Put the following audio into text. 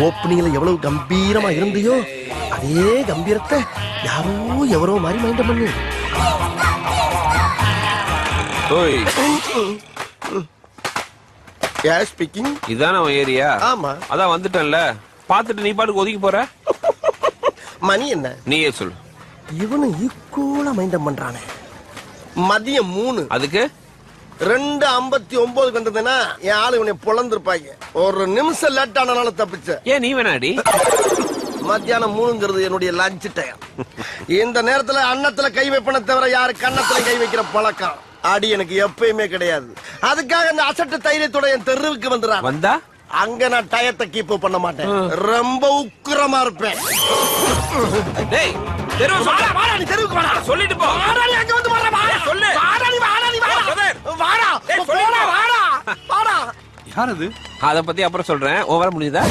ஓப்பனிங்ல எவ்வளவு கம்பீரமா இருந்தியோ அதே கம்பீரத்தை யாரோ எவரோ மாதிரி மைண்ட் பண்ணு. ஓய், யார் ஸ்பீக்கிங்? இதான உன் ஏரியா? ஆமா. அதான் வந்துட்டேன்ல, பாத்துட்டு நீ பாட்டுக்கு ஒதுக்கி போற. மணி என்ன? நீயே சொல்லு. இவனு ஈக்குவலா மைண்ட் பண்றானே. மதியம் 3. அதுக்கு 2:59 வந்ததுன்னா என் ஆளு இவனை பொழந்திருப்பாங்க. ஒரு நிமிஷம் லேட் ஆனால தப்பிச்ச. ஏன் நீ வேணாடி? மத்தியானம் 3ங்கிறது என்னுடைய லஞ்ச் டைம். இந்த நேரத்துல அன்னத்துல கை வைப்பன தவிர யாரு கன்னத்துல கை வைக்கிற பழக்கம் அடி எனக்கு எப்பயுமே கிடையாது. அதுக்காக அந்த அசட்டு தைரியத்தோட என் தெருவுக்கு வந்துடுறான். வந்தா அங்க நான் டயத்தை கீப் பண்ண மாட்டேன். ரொம்ப உக்கிரமா இருப்பேன். டேய், தெருவு வாடா வாடா, நீ தெருவுக்கு வாடா. சொல்லிட்டு போ. வாடா, நீ அங்க வந்து வாடா. சொல்லு. வாடா நீ வாடா நீ வாடா. வாடா. டேய், சொல்லிட்டு வாடா. வாடா. யார் அது? அத பத்தி அப்புறம் சொல்றேன். ஓவரா முடியுதா?